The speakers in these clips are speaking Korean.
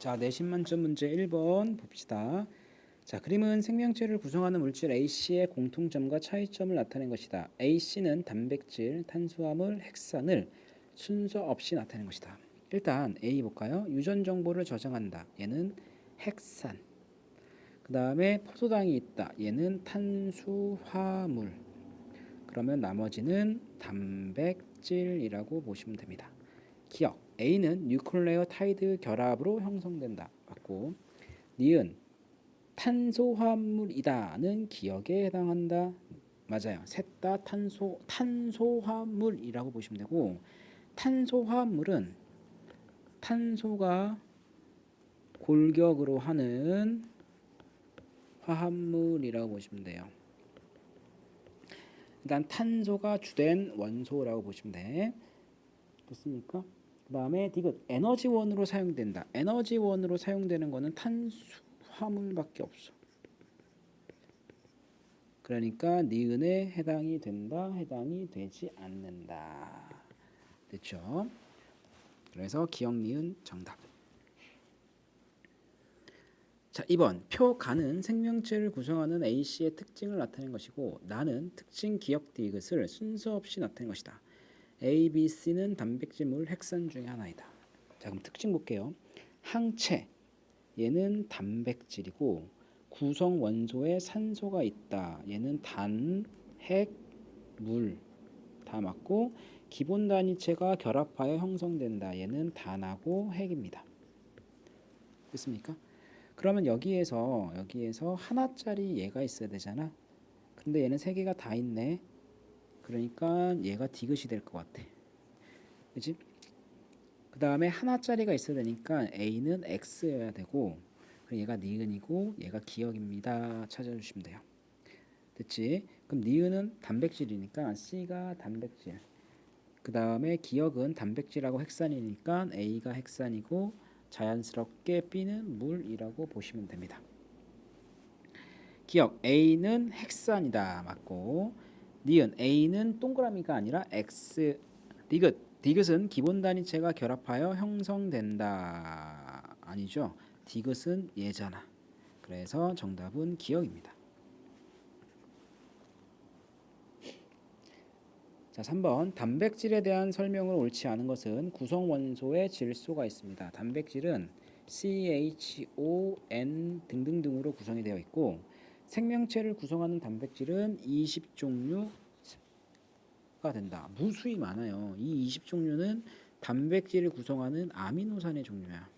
자, 내신 만점 문제 1번 봅시다. 자, 그림은 생명체를 구성하는 물질 A씨의 공통점과 차이점을 나타낸 것이다. A씨는 단백질, 탄수화물, 핵산을 순서 없이 나타낸 것이다. 일단 A 볼까요? 유전 정보를 저장한다. 얘는 핵산. 그 다음에 포도당이 있다. 얘는 탄수화물. 그러면 나머지는 단백질이라고 보시면 됩니다. 기억 A는 뉴클레오타이드 결합으로 형성된다. 맞고 니은 탄소화물이다는 기억에 해당한다. 맞아요. 셋 다 탄소화물이라고 보시면 되고 탄소화물은 탄소가 골격으로 하는 화합물이라고 보시면 돼요. 일단 탄소가 주된 원소라고 보시면 돼. 됐습니까? 그 다음에 디귿 에너지원으로 사용된다. 에너지원으로 사용되는 거는 탄수화물밖에 없어. 그러니까 니은에 해당이 된다, 해당이 되지 않는다. 됐죠? 그래서 기억 니은 정답. 자, 2번 표가는 생명체를 구성하는 A씨의 특징을 나타낸 것이고 나는 특징 기억 디귿을 순서 없이 나타낸 것이다. A, B, C는 단백질물 핵산 중에 하나이다. 자, 그럼 특징 볼게요. 항체 얘는 단백질이고 구성 원소에 산소가 있다. 얘는 단, 핵, 물 다 맞고 기본 단위체가 결합하여 형성된다. 얘는 단하고 핵입니다. 됐습니까? 그러면 여기에서 하나짜리 얘가 있어야 되잖아. 근데 얘는 세 개가 다 있네. 그러니까 얘가 디귿이 될 것 같아. 그치? 그 다음에 하나짜리가 있어야 되니까 A는 X여야 되고 얘가 니은이고 얘가 기억입니다. 찾아주시면 돼요. 됐지? 그럼 니은은 단백질이니까 C가 단백질. 그 다음에 기억은 단백질하고 핵산이니까 A가 핵산이고 자연스럽게 B는 물이라고 보시면 됩니다. 기억 A는 핵산이다. 맞고 니은 A는 동그라미가 아니라 X 디귿은 기본 단위체가 결합하여 형성된다. 아니죠. 디귿은 얘잖아. 그래서 정답은 기억입니다. 자, 3번 단백질에 대한 설명을 옳지 않은 것은 구성 원소에 질소가 있습니다. 단백질은 CHON 등등등으로 구성이 되어 있고 생명체를 구성하는 단백질은 20종류가 된다. 무수히 많아요. 이 20종류는 단백질을 구성하는 아미노산의 종류야.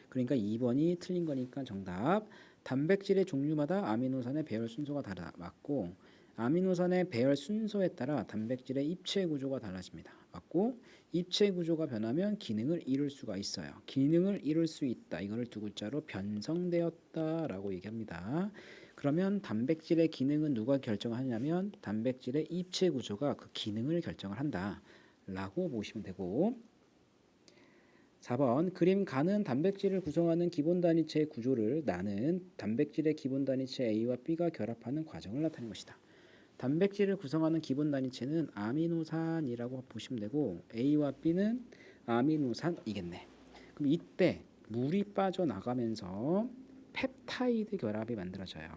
그러니까 2번이 틀린 거니까 정답. 단백질의 종류마다 아미노산의 배열 순서가 다르다. 맞고 아미노산의 배열 순서에 따라 단백질의 입체 구조가 달라집니다. 맞고 입체 구조가 변하면 기능을 잃을 수가 있어요. 기능을 잃을 수 있다. 이거를 두 글자로 변성되었다라고 얘기합니다. 그러면 단백질의 기능은 누가 결정하냐면 단백질의 입체 구조가 그 기능을 결정을 한다라고 보시면 되고 4번 그림 가는 단백질을 구성하는 기본 단위체의 구조를 나는 단백질의 기본 단위체 A와 B가 결합하는 과정을 나타낸 것이다. 단백질을 구성하는 기본 단위체는 아미노산이라고 보시면 되고 A와 B는 아미노산이겠네. 그럼 이때 물이 빠져나가면서 펩타이드 결합이 만들어져요.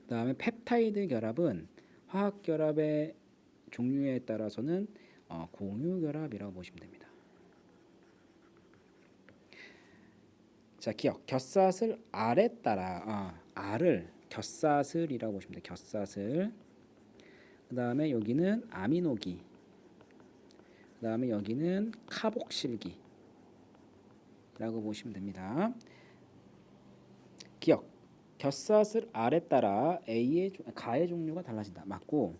그 다음에 펩타이드 결합은 화학 결합의 종류에 따라서는 공유 결합이라고 보시면 됩니다. 자, 기억 곁사슬 R에 따라 R을 곁사슬이라고 보시면 돼요. 곁사슬. 그 다음에 여기는 아미노기. 그 다음에 여기는 카복실기라고 보시면 됩니다. 기억 곁사슬 R에 따라 A의 가의 종류가 달라진다. 맞고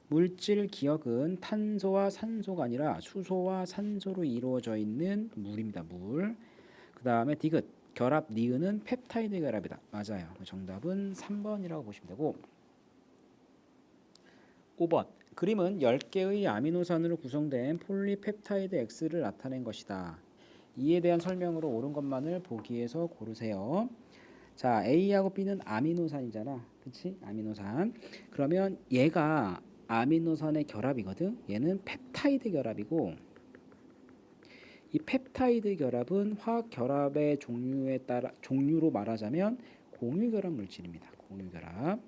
물질 기억은 탄소와 산소가 아니라 수소와 산소로 이루어져 있는 물입니다. 물. 그 다음에 디귿 결합 니은은 펩타이드 결합이다. 맞아요. 정답은 3번이라고 보시면 되고 5번 그림은 10개의 아미노산으로 구성된 폴리펩타이드 X를 나타낸 것이다. 이에 대한 설명으로 옳은 것만을 보기에서 고르세요. 자, A하고 B는 아미노산이잖아. 그치? 아미노산. 그러면 얘가 아미노산의 결합이거든. 얘는 펩타이드 결합이고 이 펩타이드 결합은 화학 결합의 종류로 말하자면 공유 결합 물질입니다. 공유 결합.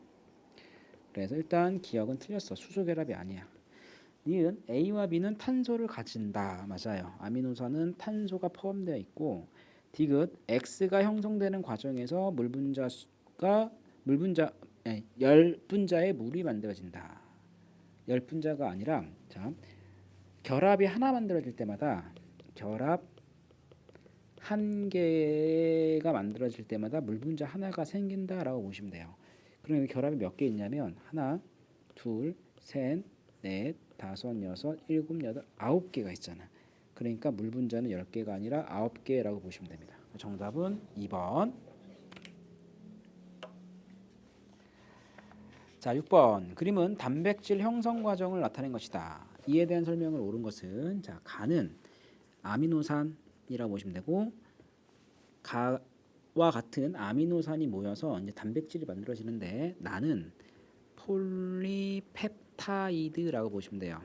그래서 일단 기억은 틀렸어. 수소 결합이 아니야. 니은 A와 B는 탄소를 가진다. 맞아요. 아미노산은 탄소가 포함되어 있고 디귿 X가 형성되는 과정에서 열분자의 물이 만들어진다. 열분자가 아니라 자, 결합이 하나 만들어질 때마다 결합 한 개가 만들어질 때마다 물분자 하나가 생긴다라고 보시면 돼요. 그럼 여기 결합이 몇 개 있냐면 하나, 둘, 셋, 넷, 다섯, 여섯, 일곱, 여덟, 9개가 있잖아. 그러니까 물분자는 10개가 아니라 9개라고 보시면 됩니다. 정답은 2번. 자, 6번. 그림은 단백질 형성 과정을 나타낸 것이다. 이에 대한 설명을 옳은 것은 자, 가는 아미노산이라고 보시면 되고 가와 같은 아미노산이 모여서 이제 단백질이 만들어지는데 나는 폴리펩타이드라고 보시면 돼요.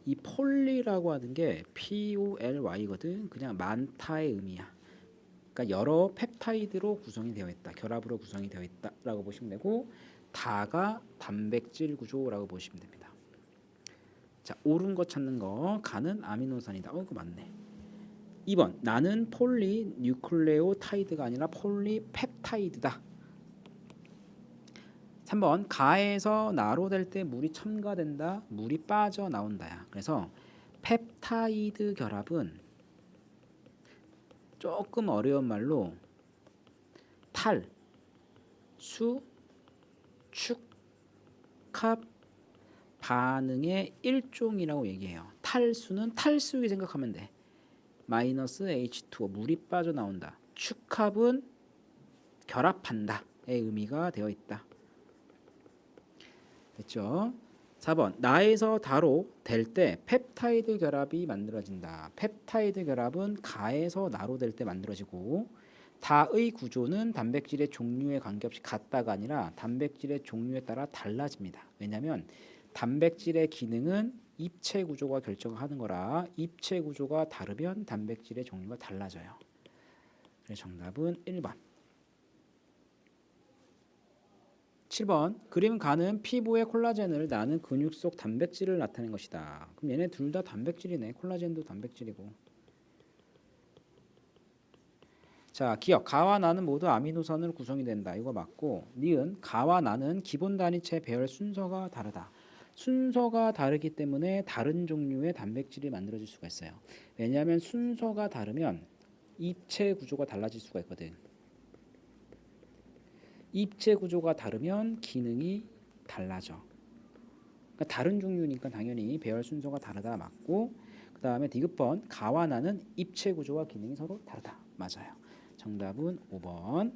이 폴리라고 하는 게 POLY거든. 그냥 많다의 의미야. 그러니까 여러 펩타이드로 구성이 되어 있다. 결합으로 구성이 되어 있다라고 보시면 되고 다가 단백질 구조라고 보시면 됩니다. 자, 옳은 거 찾는 거. 가는 아미노산이다. 그거 맞네. 2번. 나는 폴리뉴클레오타이드가 아니라 폴리펩타이드다. 3번. 가에서 나로 될 때 물이 첨가된다. 물이 빠져나온다야. 그래서 펩타이드 결합은 조금 어려운 말로 탈, 수, 축, 합 반응의 일종이라고 얘기해요. 탈수는 탈수기 생각하면 돼. 마이너스 H2O 물이 빠져나온다. 축합은 결합한다의 의미가 되어 있다. 됐죠? 4번. 나에서 다로 될 때 펩타이드 결합이 만들어진다. 펩타이드 결합은 가에서 나로 될 때 만들어지고 다의 구조는 단백질의 종류에 관계없이 같다가 아니라 단백질의 종류에 따라 달라집니다. 왜냐하면 단백질의 기능은 입체 구조가 결정하는 거라 입체 구조가 다르면 단백질의 종류가 달라져요. 그래서 정답은 1번. 7번. 그림 가는 피부의 콜라겐을 나는 근육 속 단백질을 나타낸 것이다. 그럼 얘네 둘 다 단백질이네. 콜라겐도 단백질이고. 자, 기억. 가와 나는 모두 아미노산으로 구성이 된다. 이거 맞고 니은 가와 나는 기본 단위체 배열 순서가 다르다. 순서가 다르기 때문에 다른 종류의 단백질이 만들어질 수가 있어요. 왜냐하면 순서가 다르면 입체 구조가 달라질 수가 있거든. 입체 구조가 다르면 기능이 달라져. 그러니까 다른 종류니까 당연히 배열 순서가 다르다 맞고 그 다음에 디귿번 가와 나는 입체 구조와 기능이 서로 다르다. 맞아요. 정답은 5번.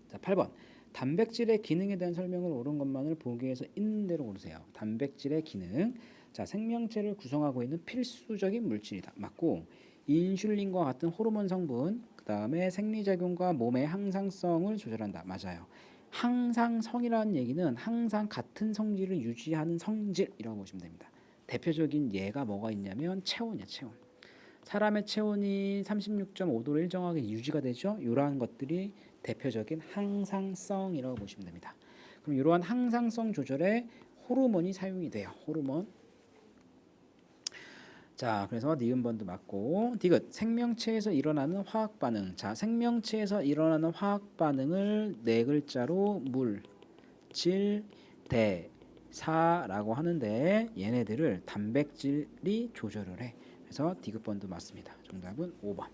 자, 8번. 단백질의 기능에 대한 설명을 옳은 것만을 보기 위해서 있는 대로 고르세요. 단백질의 기능. 자, 생명체를 구성하고 있는 필수적인 물질이다. 맞고 인슐린과 같은 호르몬 성분 그 다음에 생리작용과 몸의 항상성을 조절한다. 맞아요. 항상성이라는 얘기는 항상 같은 성질을 유지하는 성질이라고 보시면 됩니다. 대표적인 예가 뭐가 있냐면 체온이야. 체온. 사람의 체온이 36.5도로 일정하게 유지가 되죠. 이러한 것들이 대표적인 항상성이라고 보시면 됩니다. 그럼 이러한 항상성 조절에 호르몬이 사용이 돼요. 호르몬. 자, 그래서 니은번도 맞고 디귿 생명체에서 일어나는 화학 반응. 자, 생명체에서 일어나는 화학 반응을 네 글자로 물, 질, 대, 사라고 하는데 얘네들을 단백질이 조절을 해. 그래서 디귿번도 맞습니다. 정답은 5번.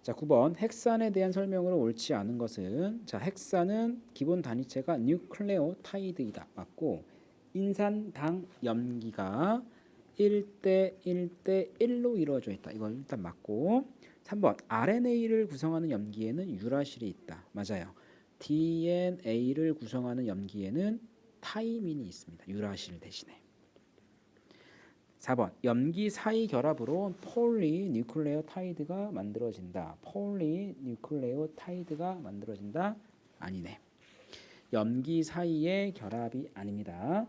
자, 9번 헥산에 대한 설명으로 옳지 않은 것은 자, 헥산은 기본 단위체가 뉴클레오타이드이다. 맞고 인산당 염기가 1대 1대 1로 이루어져 있다. 이건 일단 맞고 3번 RNA를 구성하는 염기에는 유라실이 있다. 맞아요. DNA를 구성하는 염기에는 타이민이 있습니다. 유라실 대신에. 4번 염기 사이 결합으로 폴리뉴클레오타이드가 만들어진다. 폴리뉴클레오타이드가 만들어진다. 아니네. 염기 사이의 결합이 아닙니다.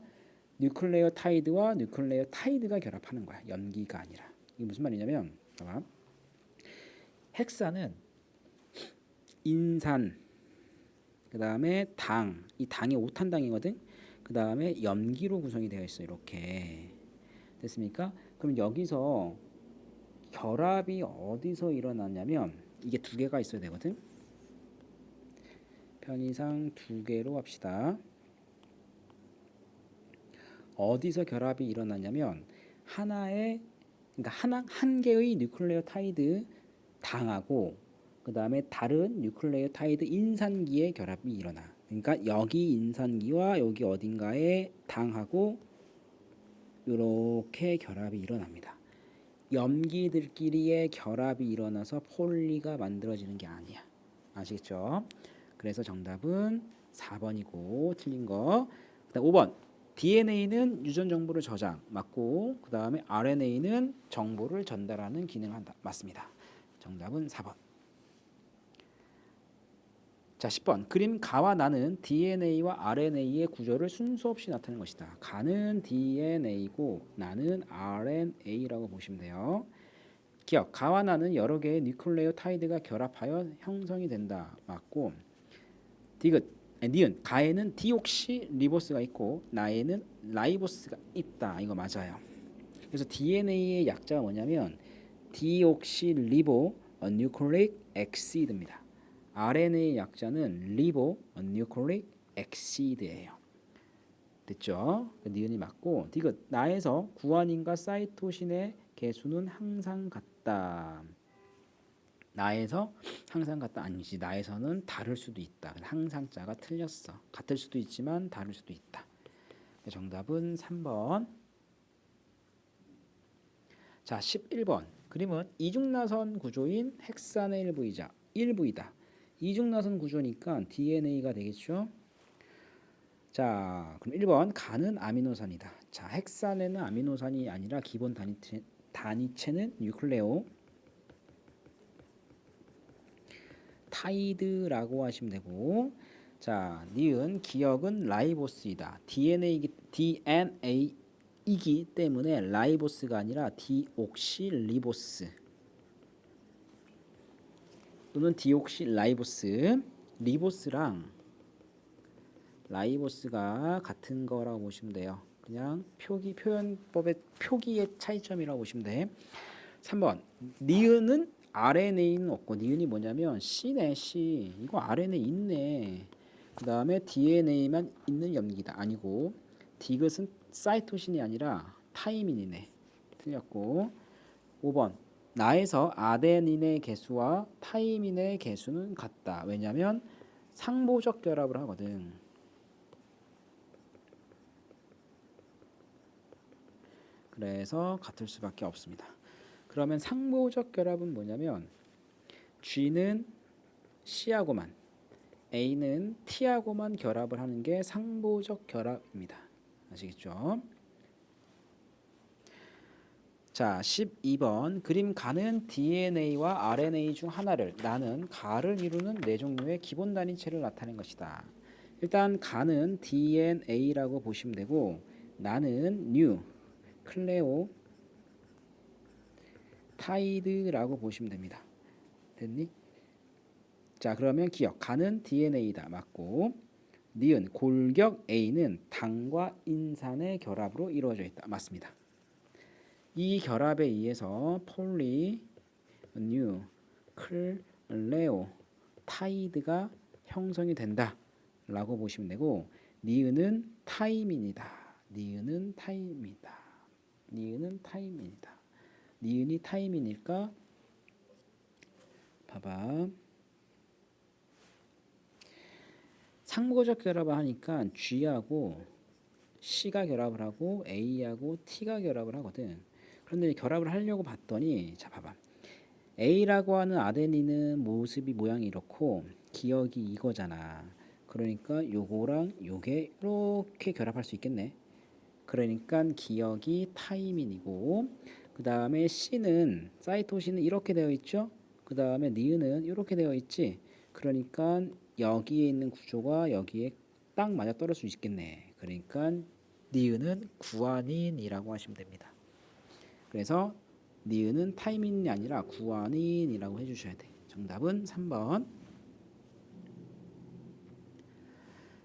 뉴클레오타이드와 뉴클레오타이드가 결합하는 거야. 염기가 아니라. 이게 무슨 말이냐면 봐봐. 헥사는 인산, 그 다음에 당, 이 당이 오탄당이거든. 그 다음에 염기로 구성이 되어 있어. 이렇게 됐습니까? 그럼 여기서 결합이 어디서 일어났냐면 이게 두 개가 있어야 되거든. 편의상 두 개로 합시다. 어디서 결합이 일어났냐면 하나의 그러니까 한 개의 뉴클레오타이드 당하고 그 다음에 다른 뉴클레오타이드 인산기의 결합이 일어나. 그러니까 여기 인산기와 여기 어딘가에 당하고 이렇게 결합이 일어납니다. 염기들끼리의 결합이 일어나서 폴리가 만들어지는 게 아니야. 아시겠죠? 그래서 정답은 4번이고 틀린 거. 그다음 5번. DNA는 유전 정보를 저장 맞고 그 다음에 RNA는 정보를 전달하는 기능을 한다. 맞습니다. 정답은 4번. 자, 10번. 그림 가와 나는 DNA와 RNA의 구조를 순서 없이 나타내는 것이다. 가는 DNA고 나는 RNA라고 보시면 돼요. 기억. 가와 나는 여러 개의 뉴클레오타이드가 결합하여 형성이 된다. 맞고 니은 가에는 디옥시리보스가 있고 나에는 라이보스가 있다. 이거 맞아요. 그래서 DNA의 약자가 뭐냐면 디옥시리보 뉴클레익 엑시드입니다. RNA의 약자는 리보 뉴클레익 엑시드예요. 됐죠? 니은이 맞고 디귿 나에서 구아닌과 사이토신의 개수는 항상 같다. 나에서 항상 같다 아니지. 나에서는 다를 수도 있다. 항상자가 틀렸어. 같을 수도 있지만 다를 수도 있다. 정답은 3번. 자, 11번. 그림은 이중나선 구조인 헥산의 일부이다. 이중나선 구조니까 DNA가 되겠죠. 자, 그럼 1번 가는 아미노산이다. 자, 헥산에는 아미노산이 아니라 기본 단위체는 뉴클레오 타이드라고 하시면 되고, 자, 니은 기억은 라이보스이다. DNA이기 때문에 라이보스가 아니라 디옥시리보스 또는 디옥시라이보스. 리보스랑 라이보스가 같은 거라고 보시면 돼요. 그냥 표현법의 표기의 차이점이라고 보시면 돼. 3번 니은은 RNA는 없고 니은이 뭐냐면 C네. C. 이거 RNA 있네. 그 다음에 DNA만 있는 염기다. 아니고 디귿은 사이토신이 아니라 타이민이네. 틀렸고 5번 나에서 아데닌의 개수와 타이민의 개수는 같다. 왜냐하면 상보적 결합을 하거든. 그래서 같을 수밖에 없습니다. 그러면 상보적 결합은 뭐냐면 G는 C하고만 A는 T하고만 결합을 하는 게 상보적 결합입니다. 아시겠죠? 자, 12번 그림 가는 DNA와 RNA 중 하나를 나는 가를 이루는 네 종류의 기본 단위체를 나타낸 것이다. 일단 가는 DNA라고 보시면 되고 나는 뉴 클레오 타이드라고 보시면 됩니다. 됐니? 자, 그러면 기억 가는 DNA다. 맞고 니은 골격 A는 당과 인산의 결합으로 이루어져 있다. 맞습니다. 이 결합에 의해서 폴리 뉴 클레오 타이드가 형성이 된다 라고 보시면 되고 니은은 타이민이다. 니은은 타이민이다. 니은은 타이민이다. 니은이 타이민일까? 봐봐. 상보적 결합을 하니까 G하고 C가 결합을 하고 A하고 T가 결합을 하거든. 그런데 결합을 하려고 봤더니 자 봐봐. A라고 하는 아데닌은 모양이 이렇고 기억이 이거잖아. 그러니까 요거랑 요게 이렇게 결합할 수 있겠네. 그러니까 기억이 타이민이고 그 다음에 C는 사이토신은 이렇게 되어 있죠. 그 다음에 니은은 이렇게 되어 있지. 그러니까 여기에 있는 구조가 여기에 딱 맞아 떨어질 수 있겠네. 그러니까 니은은 구아닌이라고 하시면 됩니다. 그래서 니은은 타이민이 아니라 구아닌이라고 해주셔야 돼. 정답은 3번.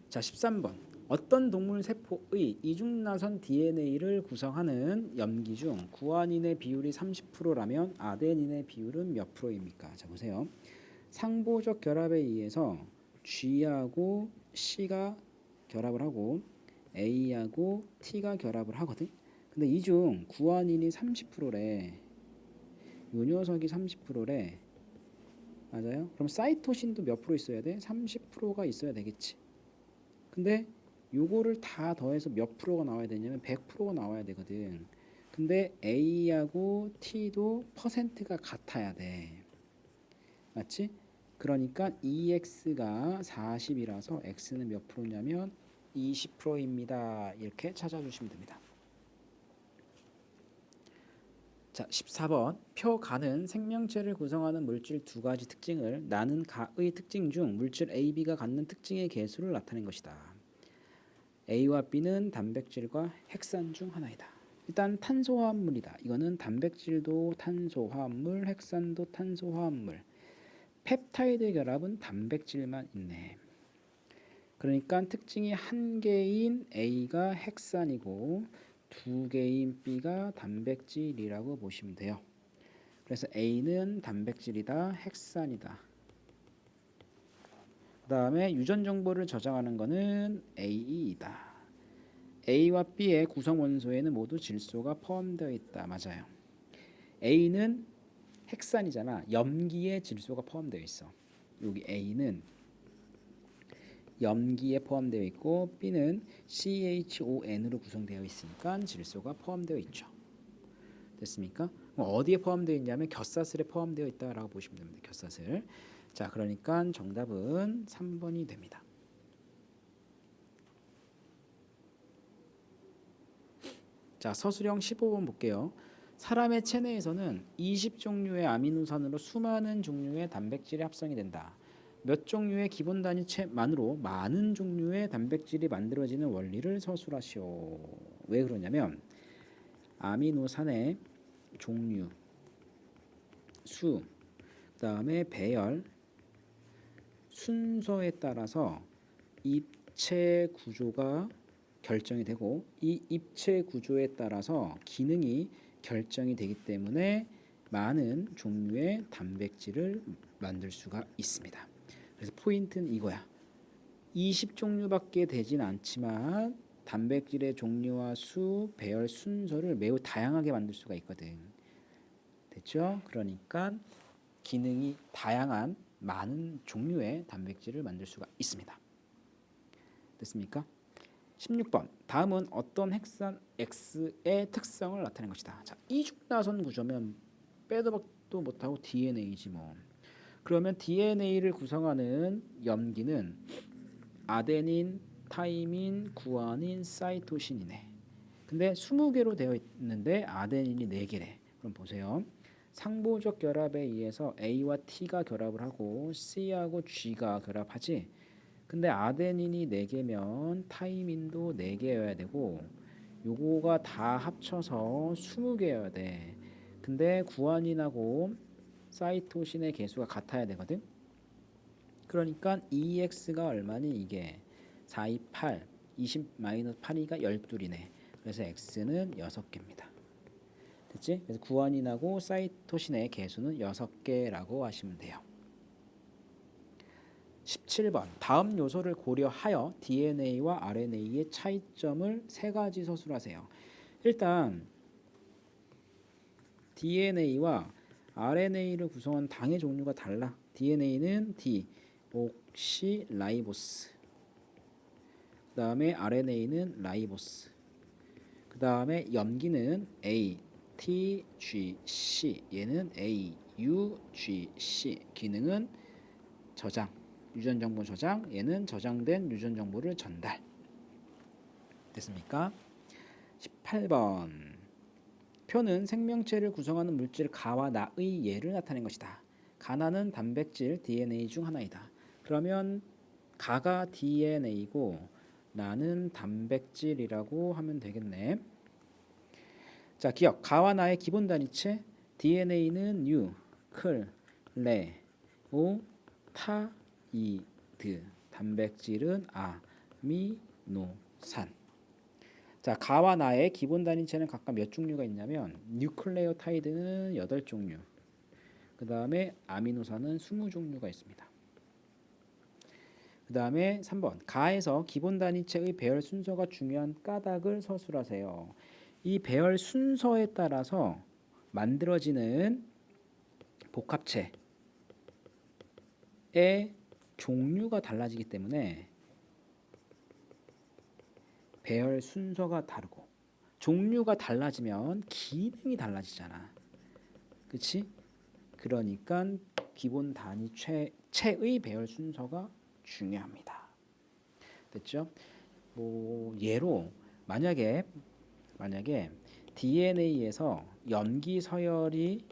자, 13번. 어떤 동물 세포의 이중나선 DNA를 구성하는 염기 중 구아닌의 비율이 30%라면 아데닌의 비율은 몇 프로입니까? 자, 보세요. 상보적 결합에 의해서 G하고 C가 결합을 하고 A하고 T가 결합을 하거든. 근데 이 중 구아닌이 30%래. 요 녀석이 30%래. 맞아요? 그럼 사이토신도 몇 프로 있어야 돼? 30%가 있어야 되겠지. 근데 요거를 다 더해서 몇 프로가 나와야 되냐면 100%가 나와야 되거든. 근데 A하고 T도 퍼센트가 같아야 돼. 맞지? 그러니까 EX가 40이라서 X는 몇 프로냐면 20%입니다. 이렇게 찾아주시면 됩니다. 자, 14번. 표가는 생명체를 구성하는 물질 두 가지 특징을 나는 가의 특징 중 물질 A, B가 갖는 특징의 개수를 나타낸 것이다. A와 B는 단백질과 핵산 중 하나이다. 일단 탄소화합물이다. 이거는 단백질도 탄소화합물, 핵산도 탄소화합물. 펩타이드 결합은 단백질만 있네. 그러니까 특징이 한 개인 A가 핵산이고 두 개인 B가 단백질이라고 보시면 돼요. 그래서 A는 단백질이다, 핵산이다. 그 다음에 유전 정보를 저장하는 거는 A이다. A와 B의 구성 원소에는 모두 질소가 포함되어 있다. 맞아요. A는 핵산이잖아. 염기에 질소가 포함되어 있어. 여기 A는 염기에 포함되어 있고 B는 CHON으로 구성되어 있으니까 질소가 포함되어 있죠. 됐습니까? 어디에 포함되어 있냐면 곁사슬에 포함되어 있다라고 보시면 됩니다. 곁사슬. 자, 그러니까 정답은 3번이 됩니다. 자, 서술형 15번 볼게요. 사람의 체내에서는 20종류의 아미노산으로 수많은 종류의 단백질이 합성이 된다. 몇 종류의 기본 단위체만으로 많은 종류의 단백질이 만들어지는 원리를 서술하시오. 왜 그러냐면 아미노산의 종류, 수, 그다음에 배열, 순서에 따라서 입체 구조가 결정이 되고 이 입체 구조에 따라서 기능이 결정이 되기 때문에 많은 종류의 단백질을 만들 수가 있습니다. 그래서 포인트는 이거야. 20종류밖에 되진 않지만 단백질의 종류와 수, 배열, 순서를 매우 다양하게 만들 수가 있거든. 됐죠? 그러니까 기능이 다양한 많은 종류의 단백질을 만들 수가 있습니다. 됐습니까? 16번. 다음은 어떤 핵산 X의 특성을 나타낸 것이다. 자, 이중나선 구조면 빼도 박도 못하고 DNA지 뭐. 그러면 DNA를 구성하는 염기는 아데닌, 타이민, 구아닌, 사이토신이네. 근데 20개로 되어 있는데 아데닌이 4개래. 그럼 보세요. 상보적 결합에 의해서 A와 T가 결합을 하고 C하고 G가 결합하지. 근데 아데닌이 4개면 타이민도 4개여야 되고 요거가 다 합쳐서 20개여야 돼. 근데 구아닌하고 사이토신의 개수가 같아야 되거든. 그러니까 EX가 얼마니 이게 4, 2, 8, 20-8이가 12이네. 그래서 X는 6개입니다. 됐지? 그래서 구아닌하고 사이토신의 개수는 6개라고 하시면 돼요. 17번. 다음 요소를 고려하여 DNA와 RNA의 차이점을 3가지 서술하세요. 일단 DNA와 RNA를 구성한 당의 종류가 달라. DNA는 디옥시라이보스. 그 다음에 RNA는 라이보스. 그 다음에 염기는 ATGC. 얘는 AUGC. 기능은 저장. 유전 정보 저장, 얘는 저장된 유전 정보를 전달. 됐습니까? 18번. 표는 생명체를 구성하는 물질 가와 나의 예를 나타낸 것이다. 가나는 단백질 DNA 중 하나이다. 그러면 가가 DNA고 나는 단백질이라고 하면 되겠네. 자, 기억. 가와 나의 기본 단위체 DNA는 뉴, 클, 레, 오, 타, 이드. 단백질은 아미노산. 자, 가와 나의 기본 단위체는 각각 몇 종류가 있냐면 뉴클레오타이드는 8종류. 그 다음에 아미노산은 20종류가 있습니다. 그 다음에 3번. 가에서 기본 단위체의 배열 순서가 중요한 까닭을 서술하세요. 이 배열 순서에 따라서 만들어지는 복합체의 종류가 달라지기 때문에 배열 순서가 다르고 종류가 달라지면 기능이 달라지잖아. 그치? 그러니까 기본 단위체의 배열 순서가 중요합니다. 됐죠? 뭐 예로 만약에 DNA에서 염기 서열이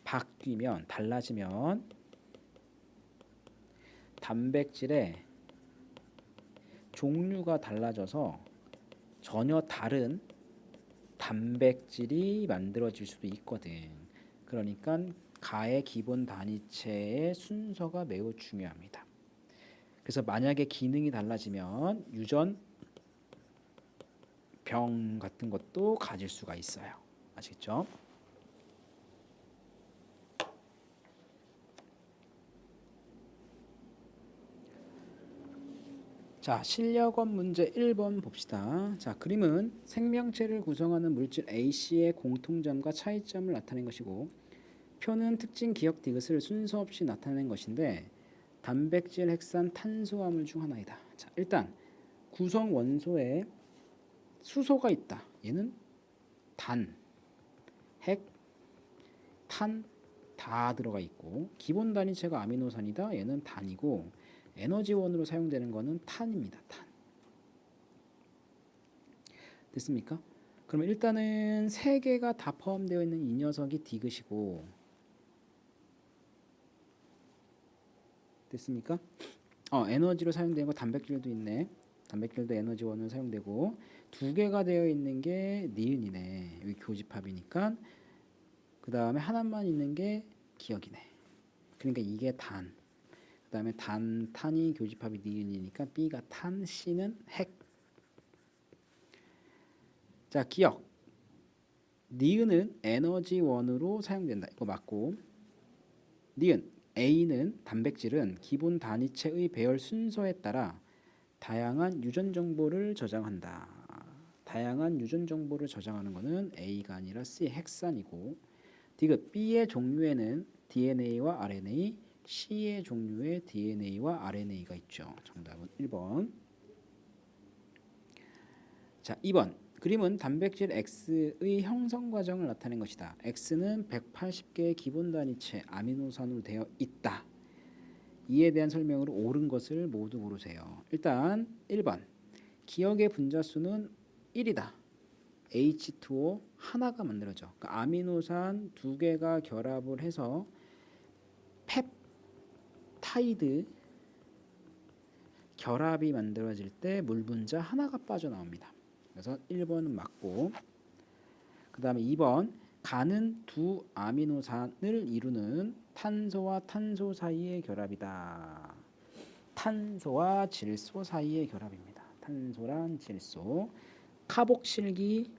바뀌면 달라지면 단백질의 종류가 달라져서 전혀 다른 단백질이 만들어질 수도 있거든. 그러니까 가의 기본 단위체의 순서가 매우 중요합니다. 그래서 만약에 기능이 달라지면 유전 병 같은 것도 가질 수가 있어요. 아시겠죠? 자, 실력원 문제 1번 봅시다. 자, 그림은 생명체를 구성하는 물질 AC의 공통점과 차이점을 나타낸 것이고 표는 특징 기억 디귿을 순서 없이 나타낸 것인데 단백질, 핵산, 탄수화물 중 하나이다. 자, 일단 구성 원소에 수소가 있다. 얘는 단, 핵, 탄 다 들어가 있고 기본 단위체가 아미노산이다. 얘는 단이고 에너지원으로 사용되는 거는 탄입니다. 탄. 됐습니까? 그러면 일단은 세 개가 다 포함되어 있는 이 녀석이 디귿이고 됐습니까? 에너지로 사용되는 거 단백질도 있네. 단백질도 에너지원으로 사용되고 두 개가 되어 있는 게 니은이네. 여기 교집합이니까 그 다음에 하나만 있는 게 기억이네. 그러니까 이게 단. 그 다음에 탄이 교집합이 니은이니까 B가 탄, C는 핵. 자, 기억. 니은은 에너지원으로 사용된다. 이거 맞고 니은 A는 단백질은 기본 단위체의 배열 순서에 따라 다양한 유전 정보를 저장한다. 다양한 유전 정보를 저장하는 것은 A가 아니라 C 핵산이고 디귿 B의 종류에는 DNA와 RNA, C의 종류에 DNA와 RNA가 있죠. 정답은 1번. 자, 2번. 그림은 단백질 X의 형성 과정을 나타낸 것이다. X는 180개의 기본 단위체 아미노산으로 되어 있다. 이에 대한 설명으로 옳은 것을 모두 고르세요. 일단 1번. 기억의 분자수는 1이다. H2O 하나가 만들어져. 그러니까 아미노산 두 개가 결합을 해서 펩타이드 결합이 만들어질 때 물 분자 하나가 빠져나옵니다. 그래서 1번은 맞고 그 다음에 2번 간은 두 아미노산을 이루는 탄소와 탄소 사이의 결합이다. 탄소와 질소 사이의 결합입니다. 탄소랑 질소 카복실기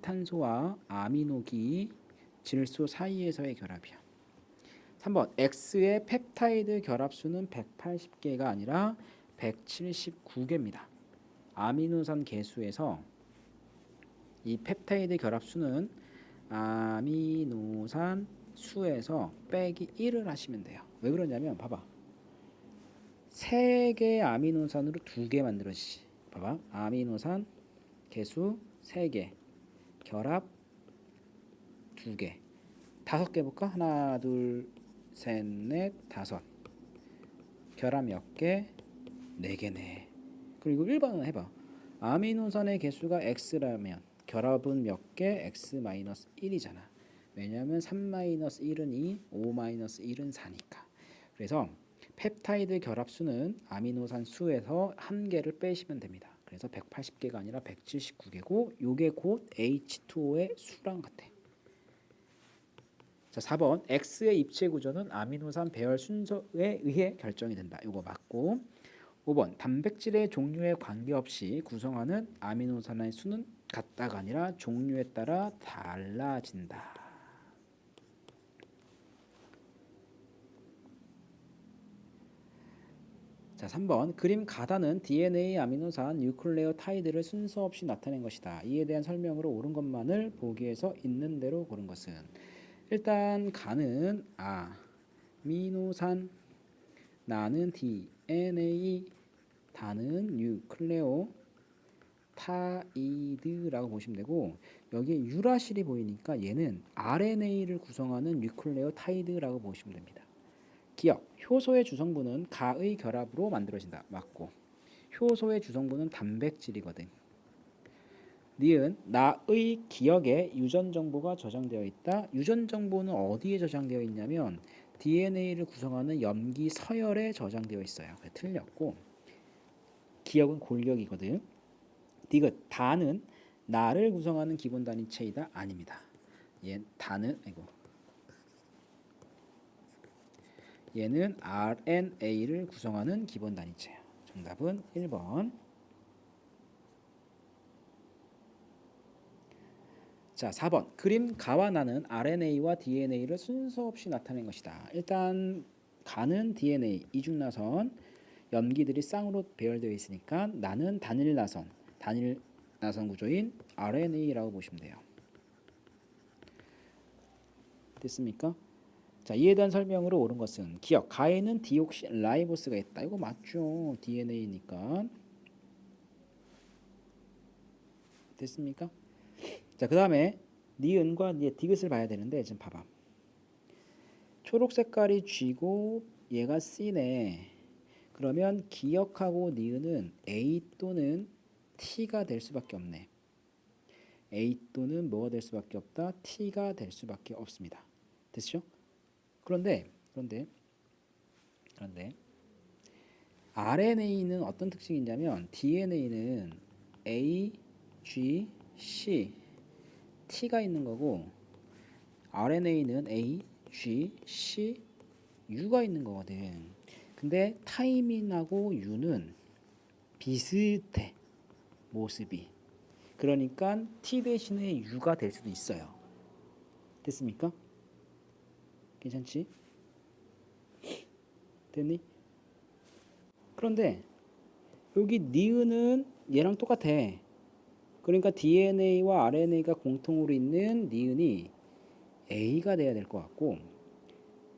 탄소와 아미노기 질소 사이에서의 결합이야. 3번 X의 펩타이드 결합수는 180개가 아니라 179개입니다. 아미노산 개수에서 이 펩타이드 결합수는 아미노산 수에서 빼기 1을 하시면 돼요. 왜 그러냐면 봐봐. 3개 아미노산으로 2개 만들어지지. 봐봐. 아미노산 개수 3개 결합 2개 5개 볼까? 하나 둘 셋 넷 다섯 결합 몇 개? 4개네. 그리고 1번은 해봐. 아미노산의 개수가 X라면 결합은 몇 개? X-1이잖아. 왜냐하면 3-1은 2, 5-1은 4니까. 그래서 펩타이드 결합수는 아미노산 수에서 한 개를 빼시면 됩니다. 그래서 180개가 아니라 179개고 요게 곧 H2O의 수랑 같아. 자, 4번 X의 입체 구조는 아미노산 배열 순서에 의해 결정이 된다. 요거 맞고 5번 단백질의 종류에 관계없이 구성하는 아미노산의 수는 같다가 아니라 종류에 따라 달라진다. 자, 3번 그림 가다는 DNA 아미노산 뉴클레오타이드를 순서 없이 나타낸 것이다. 이에 대한 설명으로 옳은 것만을 보기에서 있는 대로 고른 것은 일단 가는 아미노산, 나는 DNA, 다는 뉴클레오 타이드라고 보시면 되고 여기에 유라실이 보이니까 얘는 RNA를 구성하는 뉴클레오타이드라고 보시면 됩니다. 기억, 효소의 주성분은 가의 결합으로 만들어진다. 맞고 효소의 주성분은 단백질이거든. 니은 나의 기억에 유전 정보가 저장되어 있다. 유전 정보는 어디에 저장되어 있냐면 DNA를 구성하는 염기 서열에 저장되어 있어요. 틀렸고 기억은 골격이거든. 디귿 다는 나를 구성하는 기본 단위체이다. 아닙니다. 얘는 RNA를 구성하는 기본 단위체예요. 정답은 1번. 자, 4번. 그림 가와 나는 RNA와 DNA를 순서 없이 나타낸 것이다. 일단 가는 DNA 이중나선 염기들이 쌍으로 배열되어 있으니까 나는 단일 나선 구조인 RNA라고 보시면 돼요. 됐습니까? 자, 이에 대한 설명으로 옳은 것은 기억 가에는 디옥시라이보스가 있다. 이거 맞죠? DNA니까. 됐습니까? 자, 그 다음에 니은과 디귿을 봐야 되는데 지금 봐봐. 초록 색깔이 G고 얘가 C네. 그러면 기억하고 니은은 A 또는 T가 될 수밖에 없네. A 또는 뭐가 될 수밖에 없다? T가 될 수밖에 없습니다. 됐죠? 그런데 RNA는 어떤 특징이 있냐면 DNA는 A, G, C, T가 있는 거고 RNA는 A, G, C, U가 있는 거거든. 근데 타이민하고 U는 비슷해. 모습이. 그러니까 T 대신에 U가 될 수도 있어요. 됐습니까? 괜찮지? 됐니? 그런데 여기 니은은 얘랑 똑같아. 그러니까 DNA와 RNA가 공통으로 있는 니은이 A가 돼야 될 것 같고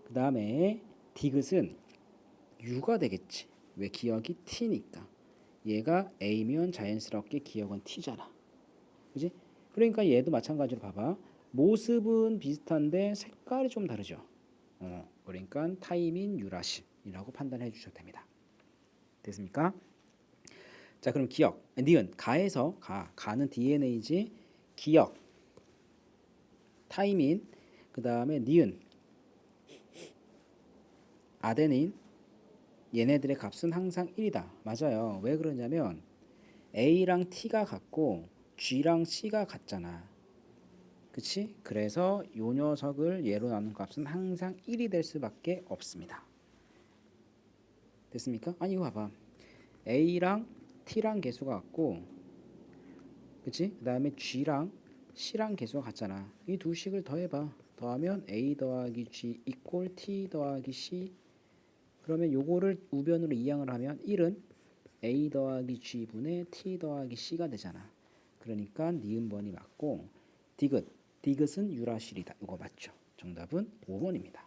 그 다음에 디귿은 U가 되겠지. 왜 기억이 T니까. 얘가 A면 자연스럽게 기억은 T잖아. 그지? 그러니까 얘도 마찬가지로 봐봐. 모습은 비슷한데 색깔이 좀 다르죠. 그러니까 타이민 유라신이라고 판단해 주셔도 됩니다. 됐습니까? 자, 그럼 기억, 니은 가에서 가는 DNA지. 기억, 타이민, 그 다음에 니은, 아데닌, 얘네들의 값은 항상 1이다. 맞아요. 왜 그러냐면 A랑 T가 같고 G랑 C가 같잖아. 그치? 그래서 요 녀석을 얘로 나눈 값은 항상 1이 될 수밖에 없습니다. 됐습니까? 아니 이거 봐봐. A랑 T랑 개수가 같고 그치? 그 다음에 G랑 C랑 개수가 같잖아. 이 두 식을 더해봐. 더하면 A 더하기 G 이꼴 T 더하기 C. 그러면 요거를 우변으로 이항을 하면 1은 A 더하기 G분의 T 더하기 C가 되잖아. 그러니까 니은번이 맞고 디귿은 유라실이다. 이거 맞죠? 정답은 5번입니다.